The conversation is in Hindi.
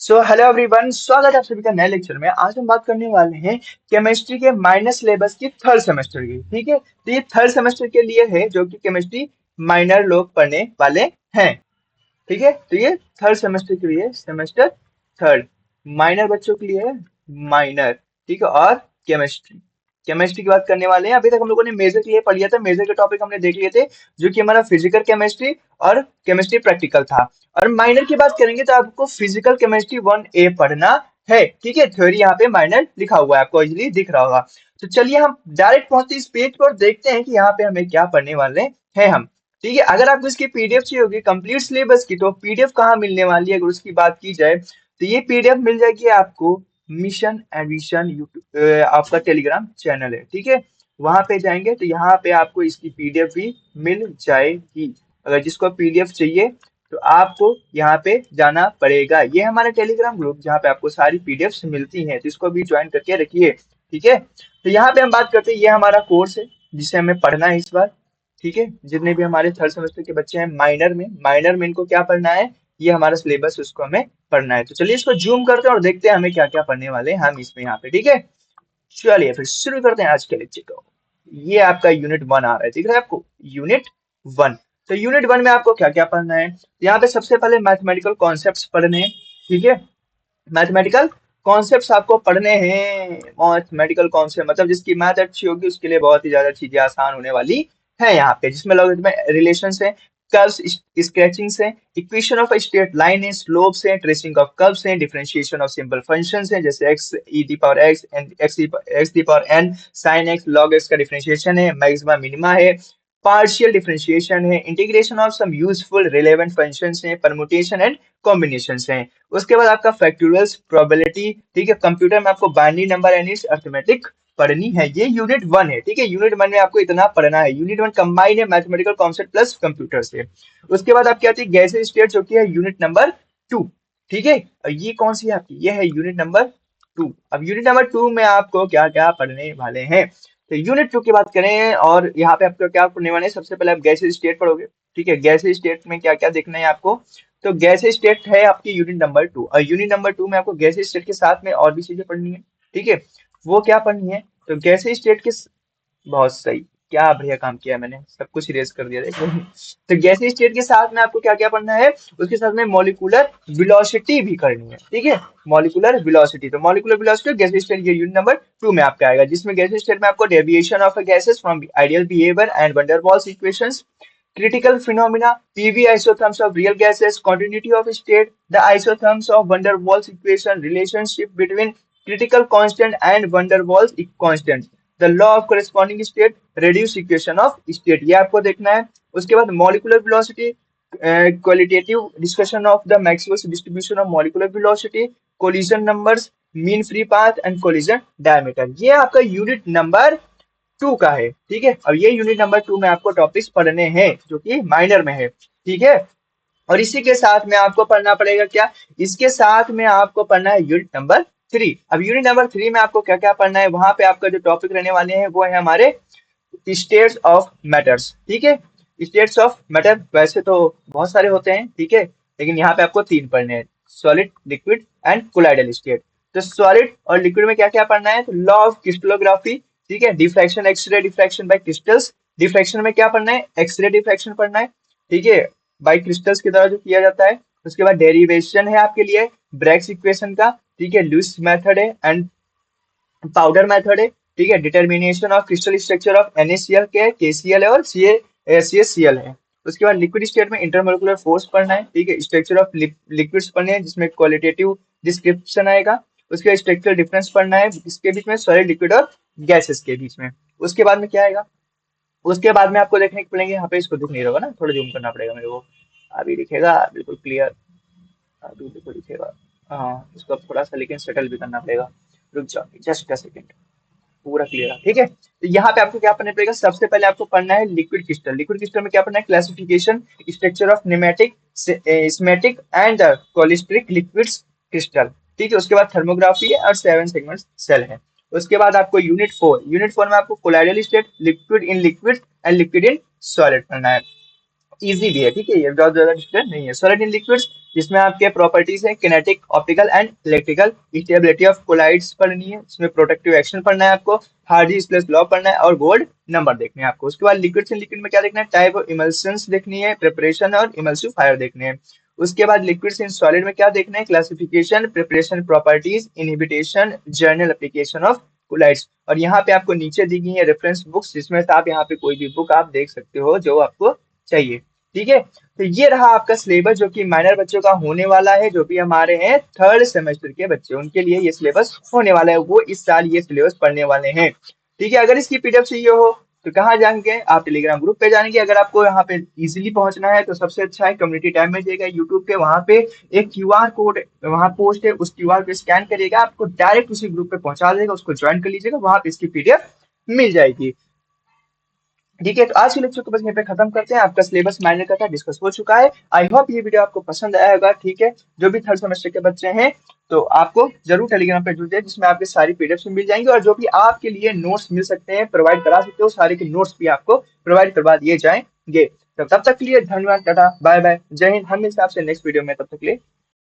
सो हेलो एवरीवन, स्वागत है आप सभी का नए लेक्चर में। आज हम बात करने वाले हैं केमिस्ट्री के माइनर सिलेबस की थर्ड सेमेस्टर की। ठीक है, तो ये थर्ड सेमेस्टर के लिए है जो कि केमिस्ट्री माइनर लोग पढ़ने वाले हैं। ठीक है, तो ये थर्ड सेमेस्टर के लिए सेमेस्टर थर्ड माइनर बच्चों के लिए है। माइनर, ठीक है। और केमिस्ट्री केमिस्ट्री की बात करने वाले हैं। अभी तक हम लोगों ने मेजर के लिए पढ़ लिया था, मेजर के टॉपिक हमने देख लिए थे जो कि हमारा फिजिकल केमिस्ट्री और केमिस्ट्री प्रैक्टिकल था। और माइनर की बात करेंगे तो आपको फिजिकल केमिस्ट्री 1A पढ़ना है। ठीक है, थ्योरी यहाँ पे माइनर लिखा हुआ है, आपको इजीली दिख रहा होगा। तो चलिए हम डायरेक्ट पहुंचते इस पेज पर और देखते हैं कि यहाँ पे हमें क्या पढ़ने वाले हैं हम। ठीक है, अगर आपको इसकी पीडीएफ चाहिए होगी कंप्लीट सिलेबस की, तो पीडीएफ कहाँ मिलने वाली है अगर उसकी बात की जाए तो ये पीडीएफ मिल जाएगी आपको मिशन एडिशन यूट्यूब, आपका टेलीग्राम चैनल है। ठीक है, वहां पे जाएंगे तो यहाँ पे आपको इसकी पीडीएफ भी मिल जाएगी। अगर जिसको पीडीएफ चाहिए तो आपको यहाँ पे जाना पड़ेगा। ये हमारा टेलीग्राम ग्रुप जहाँ पे आपको सारी पीडीएफ मिलती हैं, तो इसको भी ज्वाइन करके रखिए। ठीक है, तो यहाँ पे हम बात करते हैं, ये हमारा कोर्स है जिसे हमें पढ़ना है इस बार। ठीक है, जितने भी हमारे थर्ड सेमेस्टर के बच्चे हैं माइनर में इनको क्या पढ़ना है, ये हमारा सिलेबस उसको हमें पढ़ना है। तो चलिए इसको जूम करते हैं और देखते हैं हमें क्या क्या पढ़ने वाले हैं हम इसमें यहाँ पे। ठीक है, चलिए फिर शुरू करते हैं आज के लेक्चर को। ये आपका यूनिट 1 आ रहा है, दिख रहा है आपको यूनिट 1। तो यूनिट 1 में आपको क्या क्या पढ़ना है, यहाँ पे सबसे पहले मैथमेटिकल कॉन्सेप्ट्स पढ़ने हैं। ठीक है, मैथमेटिकल कॉन्सेप्ट्स आपको पढ़ने हैं। मैथमेटिकल कॉन्सेप्ट मतलब जिसकी मैथ अच्छी होगी उसके लिए बहुत ही ज्यादा चीजें आसान होने वाली है यहाँ पे, जिसमें लॉगरिथम रिलेशंस है, कर्व्स स्केचिंग्स है, इक्वेशन ऑफ स्ट्रेट लाइन है, स्लोप्स है, ट्रेसिंग ऑफ कर्व्स है, डिफरेंशिएशन ऑफ सिंपल फंक्शंस है जैसे x e the power x and x the power n sine x log x का डिफरेंशिएशन है, मैक्सिमा मिनिमा है, पार्शियल डिफरेंशिएशन है, integration of some useful relevant functions है, परमुटेशन एंड कॉम्बिनेशंस हैं। उसके बाद आपका फैक्टोरियल्स प्रोबेबिलिटी। ठीक है, कंप्यूटर में आपको binary number and it's arithmetic पढ़नी है। ये यूनिट 1 है। ठीक है, यूनिट 1 में आपको इतना पढ़ना है। यूनिट 1 कंबाइन है मैथमेटिकल कॉन्सेप्ट प्लस कंप्यूटर से। उसके बाद आपकी आती है गैसेस स्टेट जो कि है यूनिट नंबर 2। ठीक है, और ये कौन सी है आपकी, ये है यूनिट नंबर 2। अब यूनिट नंबर 2 में आपको क्या क्या पढ़ने वाले हैं, तो यूनिट 2 की बात करें और यहाँ पे आपको क्या पढ़ने वाले हैं, सबसे पहले आप गैसेस स्टेट पढ़ोगे। ठीक है, गैसेस स्टेट में क्या क्या देखना है आपको, तो गैस स्टेट है आपकी यूनिट नंबर 2। और यूनिट नंबर 2 में आपको गैस स्टेट के साथ में और भी चीजें पढ़नी है। ठीक है, वो क्या पढ़नी है, तो गैस स्टेट के बहुत सही, क्या बढ़िया काम किया मैंने, सब कुछ इरेज कर दिया देखो। तो गैस स्टेट के साथ में आपको क्या क्या पढ़ना है, उसके साथ में मॉलिक्यूलर वेलोसिटी भी करनी है। ठीक है, मॉलिक्यूलर वेलोसिटी, तो मॉलिक्यूलर वेलोसिटी गैस स्टेट ये यूनिट नंबर 2 में आपका आएगा, जिसमें गैस स्टेट में आपको deviation of gases from ideal behaviour and wonder walls equations, critical phenomena, PV isotherms of real gases, continuity of state, the isotherms of van der Waals equation, relationship between critical constant and van der Waals constant, the law of corresponding state, reduced equation of state, ये आपको देखना है। उसके बाद molecular velocity, qualitative discussion of the Maxwell's distribution of molecular velocity, collision numbers, mean free path and collision diameter, ये आपका यूनिट नंबर 2 का है। ठीक है, अब ये यूनिट नंबर 2 में आपको टॉपिक्स पढ़ने हैं जो कि माइनर में है। ठीक है, और इसी के साथ में आपको पढ़ना पड़ेगा क्या, इसके साथ में आपको पढ़ना है यूनिट नंबर 3। अब यूनिट नंबर 3 में आपको क्या क्या पढ़ना है, वहां पे आपका जो टॉपिक रहने वाले हैं वो है हमारे स्टेट्स ऑफ मैटर्स। ठीक है, स्टेट्स ऑफ मैटर वैसे तो बहुत सारे होते हैं, ठीक है, लेकिन यहाँ पे आपको 3 पढ़ने हैं, solid liquid and colloidal state. तो सॉलिड और लिक्विड में क्या क्या पढ़ना है, तो लॉ ऑफ क्रिस्टलोग्राफी। ठीक है, diffraction, X ray diffraction by crystals. Diffraction में क्या पढ़ना है, एक्सरे डिफ्रैक्शन पढ़ना है। ठीक है, बाय क्रिस्टल्स की तरह जो किया जाता है। उसके बाद डेरिवेशन है आपके लिए ब्रैग्स इक्वेशन का। ठीक है, लुईस मेथड है एंड पाउडर मेथड है। ठीक है, determination of crystal structure of NaCl के KCl है और CaCl है। उसके बाद लिक्विड स्टेट में इंटरमोलिकुलर फोर्स पढ़ना है। ठीक है, स्ट्रक्चर ऑफ लिक्विड्स पढ़ने हैं जिसमें क्वालिटेटिव डिस्क्रिप्शन आएगा। उसके बाद स्ट्रक्चरल डिफरेंस पढ़ना है इसके बीच में, सॉलिड लिक्विड और गैसेस के बीच में। उसके बाद में क्या आएगा, उसके बाद में आपको देखने को पड़ेंगे, यहाँ पे इसको दिख नहीं रहा होगा ना, थोड़ा जूम करना पड़ेगा मेरे को। अभी दिखेगा बिल्कुल क्लियर, अभी बिल्कुल दिखेगा। हाँ, इसको अब थोड़ा सा लेकिन सेटल भी करना पड़ेगा, रुक जाओ जस्ट अ सेकेंड, पूरा क्लियर है। ठीक है, तो यहाँ पे आपको क्या पढ़ना पड़ेगा, सबसे पहले आपको पढ़ना है लिक्विड क्रिस्टल। लिक्विड क्रिस्टल में क्या पढ़ना है, classification, structure of nematic, smectic and cholesteric liquids crystal. ठीक है, उसके बाद थर्मोग्राफी है और 7 सेगमेंट सेल है। उसके बाद आपको यूनिट 4 में आपको colloidal state, liquid in liquid and liquid in solid पढ़ना है। इजी भी है, ठीक है, ये बहुत ज्यादा डिफिकल्ट नहीं है। सॉलिड इन लिक्विड्स, जिसमें आपके प्रॉपर्टीज है kinetic, optical and electrical, stability of colloids पढ़नी है, इसमें प्रोटेक्टिव एक्शन पढ़ना है आपको, हार्डीज प्लस लॉ पढ़ना है और गोल्ड नंबर देखने हैं आपको। उसके बाद लिक्विड्स इन लिक्विड में क्या देखना है, टाइप ऑफ इमल्शंस देखनी है, प्रिपरेशन और इमल्सिव फायर देखने हैं। उसके बाद लिक्विड्स इन सॉलिड में क्या देखना है, classification, preparation, properties, inhibition, general application of colloids. और यहाँ पे आपको नीचे दी गई है रेफरेंस बुक्स, जिसमें से आप यहाँ पे कोई भी बुक आप देख सकते हो जो आपको चाहिए, ठीक है। तो ये रहा आपका सिलेबस जो कि माइनर बच्चों का होने वाला है, जो भी हमारे हैं थर्ड सेमेस्टर के बच्चे, उनके लिए ये सिलेबस होने वाला है, वो इस साल ये सिलेबस पढ़ने वाले हैं, ठीक है। अगर इसकी पीडीएफ चाहिए हो तो कहाँ जाएंगे, आप टेलीग्राम ग्रुप पे जाएंगे। अगर आपको यहाँ पे इजीली पहुंचना है तो सबसे अच्छा है कम्युनिटी टैब में जाइएगा यूट्यूब पे, वहां पे एक क्यूआर कोड वहां पोस्ट है, उस क्यूआर पे स्कैन करिएगा, आपको डायरेक्ट उसी ग्रुप पे पहुंचा देगा, उसको ज्वाइन कर लीजिएगा, वहां पे इसकी पीडीएफ मिल जाएगी, ठीक है। तो आज के लेक्चर को बस यहीं पे खत्म करते हैं, आपका सिलेबस माइनर का था डिस्कस हो चुका है। आई होप ये वीडियो आपको पसंद आया होगा, ठीक है। जो भी थर्ड सेमेस्टर के बच्चे हैं तो आपको जरूर टेलीग्राम पे जुड़ जाए, जिसमें आपके सारी पीडीएफ मिल जाएंगे, और जो भी आपके लिए नोट्स मिल सकते हैं, प्रोवाइड करा सकते हो, सारे के नोट्स भी आपको प्रोवाइड करवा दिए जाएंगे। तो तब तक के लिए धन्यवाद, टाटा बाय बाय, जय हिंद। हम मिलते हैं आपसे नेक्स्ट वीडियो में, तब तक के लिए